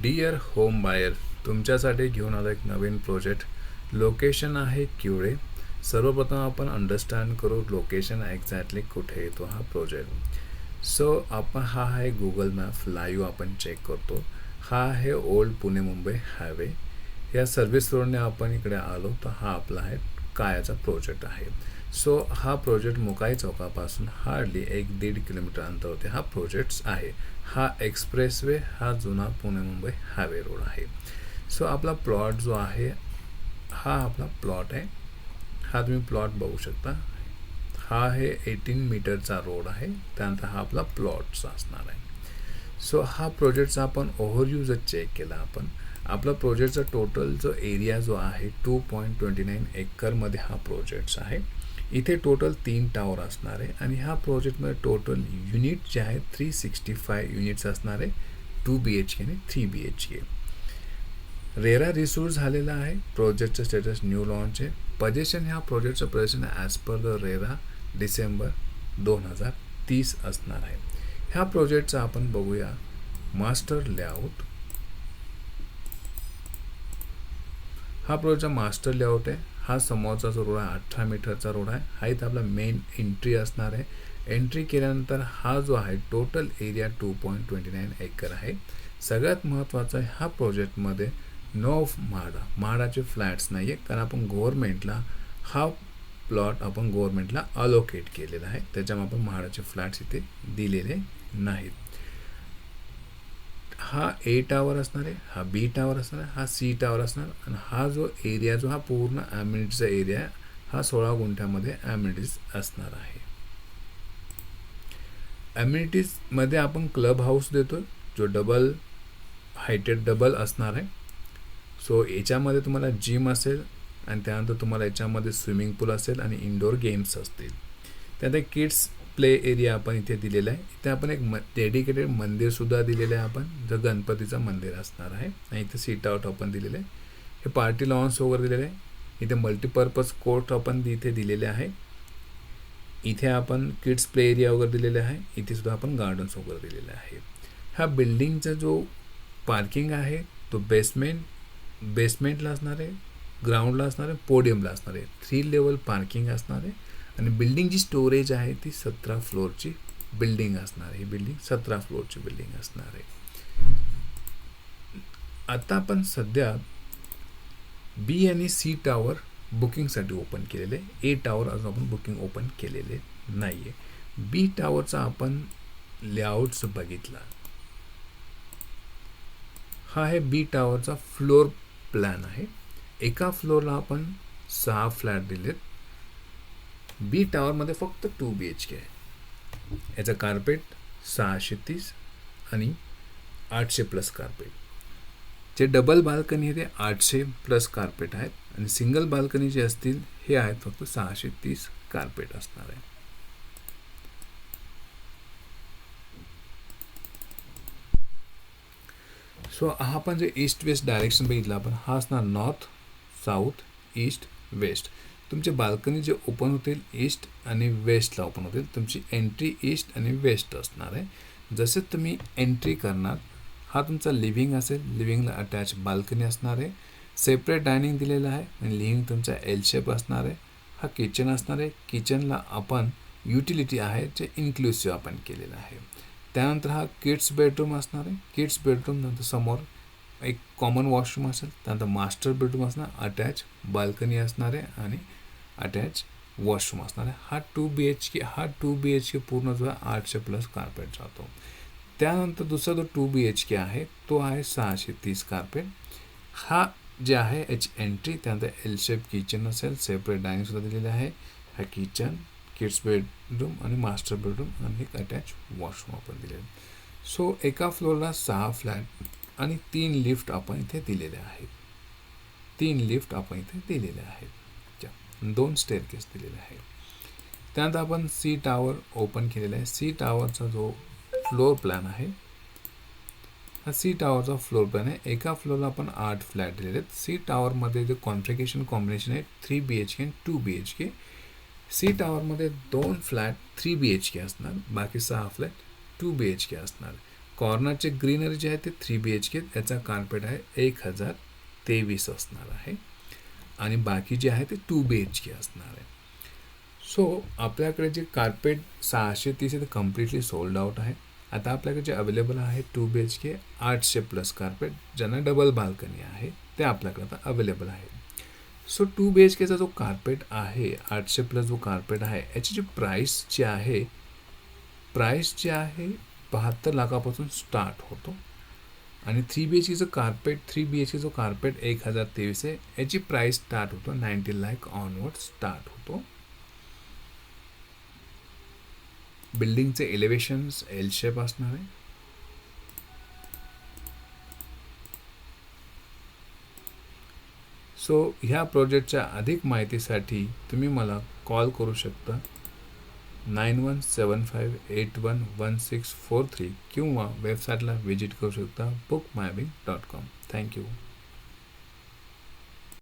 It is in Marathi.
डिअर होम बायर, तुमच्यासाठी घेऊन आलो एक नवीन प्रोजेक्ट. लोकेशन आहे क्युळे. सर्वप्रथम आपण अंडरस्टँड करू लोकेशन एक्झॅक्टली कुठे येतो हा प्रोजेक्ट. सो आपण हा आहे गुगल मॅप लाईव्ह आपण चेक करतो. हा आहे ओल्ड पुणे मुंबई हायवे. या सर्व्हिस रोडने आपण इकडे आलो तर हा आपला आहे कायाचा प्रोजेक्ट आहे. सो हा प्रोजेक्ट मुकाई चौकापासून हार्डली 1-1.5 किलोमीटर अंतरावरती हा प्रोजेक्ट आहे. हा एक्सप्रेसवे, हा जुना पुणे मुंबई हायवे रोड आहे. सो आपला प्लॉट जो आहे हा आपला प्लॉट आहे. हा तुम्ही प्लॉट बघू शकता. हा आहे 18 मीटरचा रोड आहे. त्यानंतर हा आपला प्लॉटचा असणार आहे. सो हा प्रोजेक्टचा आपण ओव्हरव्ह्यू जर चेक केला आपण, आपला प्रोजेक्टचा टोटल जो एरिया जो आहे 2.29 एकरमध्ये हा प्रोजेक्ट आहे. इथे टोटल 3 टावर असणार आहे आणि ह्या प्रोजेक्टमध्ये टोटल युनिट जे आहे 365 युनिट्स असणार आहे. 2 BHK आणि 3 BHK. रेरा रिसोर्स झालेला आहे. प्रोजेक्टचं स्टेटस न्यू लॉन्च आहे. पोझिशन ह्या प्रोजेक्टचं position as per the RERA December 2030 असणार आहे. ह्या प्रोजेक्टचा आपण बघूया मास्टर लेआउट. हा प्रोजेक्टचा मास्टर लेआउट आहे. हा समोरचा जो रोड आहे 18 मीटरचा रोड आहे. हा इथं आपला मेन एंट्री असणार आहे. एंट्री केल्यानंतर हा जो आहे टोटल एरिया 2.29 एकर आहे. सगळ्यात महत्त्वाचं आहे ह्या प्रोजेक्टमध्ये नो म्हाडाचे फ्लॅट्स नाही आहे, कारण आपण गव्हर्नमेंटला हा प्लॉट आपण गव्हर्नमेंटला अलोकेट केलेला आहे. त्याच्यामुळे आपण म्हाडाचे फ्लॅट्स इथे दिलेले नाहीत. हा ए टावर असणार आहे, हा बी टावर असणार आहे, हा सी टावर असणार आणि हा जो एरिया जो हा पूर्ण ॲम्युनिटीचा एरिया आहे हा 16 गुंठ्यामध्ये ॲम्युनिटीज असणार आहे. ॲम्युनिटीजमध्ये आपण क्लब हाऊस देतो जो डबल हायटेड डबल असणार आहे. सो याच्यामध्ये तुम्हाला जिम असेल आणि त्यानंतर तुम्हाला याच्यामध्ये स्विमिंग पूल असेल आणि इंडोर गेम्स असतील. त्यानंतर किड्स प्ले एरिया आपण इथे दिलेला आहे. इथे आपण एक डेडिकेटेड मंदिरसुद्धा दिलेलं आहे आपण, जो गणपतीचं मंदिर असणार आहे. आणि इथे सीट आउट आपण दिलेलं आहे. हे पार्टी लॉन्स वगैरे दिलेलं आहे. इथे मल्टीपर्पज कोर्ट आपण इथे दिलेले आहे. इथे आपण किड्स प्ले एरिया वगैरे दिलेले आहे. इथे सुद्धा आपण गार्डन्स वगैरे दिलेले आहे. ह्या बिल्डिंगचा जो पार्किंग आहे तो बेसमेंटला असणार आहे, ग्राउंडला असणार आहे, पोडियमला असणार आहे. 3 लेवल पार्किंग असणार आहे. आणि बिल्डिंगची स्टोरेज आहे ती 17 फ्लोअरची बिल्डिंग असणार आहे. ही बिल्डिंग 17 फ्लोअरची बिल्डिंग असणार आहे. आता आपण सध्या बी आणि सी टावर बुकिंगसाठी ओपन केलेले. ए टावर अजून आपण बुकिंग ओपन केलेले नाही आहे. बी टावरचा आपण लेआउट्स बघितला. हा आहे बी टावरचा फ्लोअर प्लॅन आहे. एका फ्लोअरला आपण 6 फ्लॅट दिलेत. बी टावरमध्ये फक्त 2 BHK आहे. याचं कार्पेट 630 आणि 800 प्लस कार्पेट. जे डबल बाल्कनी आहे ते 800 प्लस कार्पेट आहेत आणि सिंगल बाल्कनी जे असतील हे आहेत फक्त 630 कार्पेट असणार आहे. सो हा आपण जे ईस्ट वेस्ट डायरेक्शन बघितलं आपण, हा असणार नॉर्थ साऊथ ईस्ट वेस्ट. तुमचे बाल्कनी जे ओपन होतील ईस्ट आणि वेस्टला ओपन होतील. तुमची एंट्री ईस्ट आणि वेस्ट असणार आहे. जसे तुम्ही एंट्री करणार, हा तुमचा लिव्हिंग असेल, लिव्हिंगला अटॅच बाल्कनी असणार आहे. सेपरेट डायनिंग दिलेलं आहे आणि लिव्हिंग तुमचा एल शेप असणार आहे. हा किचन असणार आहे. किचनला आपण युटिलिटी आहे जे इन्क्लुसिव्ह आपण केलेलं आहे. त्यानंतर हा किड्स बेडरूम असणार आहे. किड्स बेडरूम नंतर समोर एक कॉमन वॉशरूम असेल. त्यानंतर मास्टर बेडरूम असणार, अटॅच बाल्कनी असणार आहे आणि अटॅच वॉशरूम असणार आहे. हा 2 BHK पूर्ण जो आहे 800 प्लस कार्पेट जातो. त्यानंतर दुसरा जो 2 BHK आहे तो आहे 630 कार्पेट. हा जे आहे याची एंट्री, त्यानंतर एल शेप किचन असेल, सेपरेट डायनिंगसुद्धा दिलेलं आहे. हा किचन, किड्स बेडरूम आणि मास्टर बेडरूम आणि एक अटॅच वॉशरूम आपण दिलेलं आहे. सो एका फ्लोअरला 6 फ्लॅट आणि 3 लिफ्ट आपण इथे दिलेले आहेत. 3 लिफ्ट आपण इथे दिलेले आहेत. 2 स्टेअरकेस दिलेले आहेत. त्यानंतर आपण सी टावर ओपन केलेला आहे. सी टावरचा जो फ्लोअर प्लॅन आहे, हा सी टावरचा फ्लोअर प्लॅन आहे. एका फ्लोअरला आपण 8 फ्लॅट दिलेले आहेत. सी टावरमध्ये जे कॉम्बिनेशन आहे 3 BHK आणि 2 BHK. सी टावरमध्ये 2 फ्लॅट 3 BHK असणार, बाकी 6 फ्लॅट 2 BHK असणार. कॉर्नरचे ग्रीनरी जे आहे ते 3 BHK, याचा कार्पेट आहे 1023 असणार आहे आणि बाकी जे आहे ते 2 BHK असणार आहे. सो आपल्याकडे जे कार्पेट 630 आहे ते कम्प्लिटली सोल्ड आउट आहे. आता आपल्याकडे जे अवेलेबल आहे 2 BHK 800+ कार्पेट, ज्यांना डबल बाल्कनी आहे ते आपल्याकडे आता अवेलेबल आहे. सो 2 BHKचा जो कार्पेट आहे 800+ जो कार्पेट आहे याची जी प्राईस जी आहे 72 लाखापासून स्टार्ट होतो आणि 3 BHKचं कार्पेट 3 BHK जो कार्पेट 1023 आहे याची प्राईस स्टार्ट होतो 90 लाख ऑनवर्ड स्टार्ट होतो. बिल्डिंगचे एलिव्हेशन्स एल शेप असणार आहे. सो ह्या प्रोजेक्टच्या अधिक माहितीसाठी तुम्ही मला कॉल करू शकता 9175811643 किंवा वेबसाईटला व्हिजिट करू शकता bookmybing.com. थँक्यू.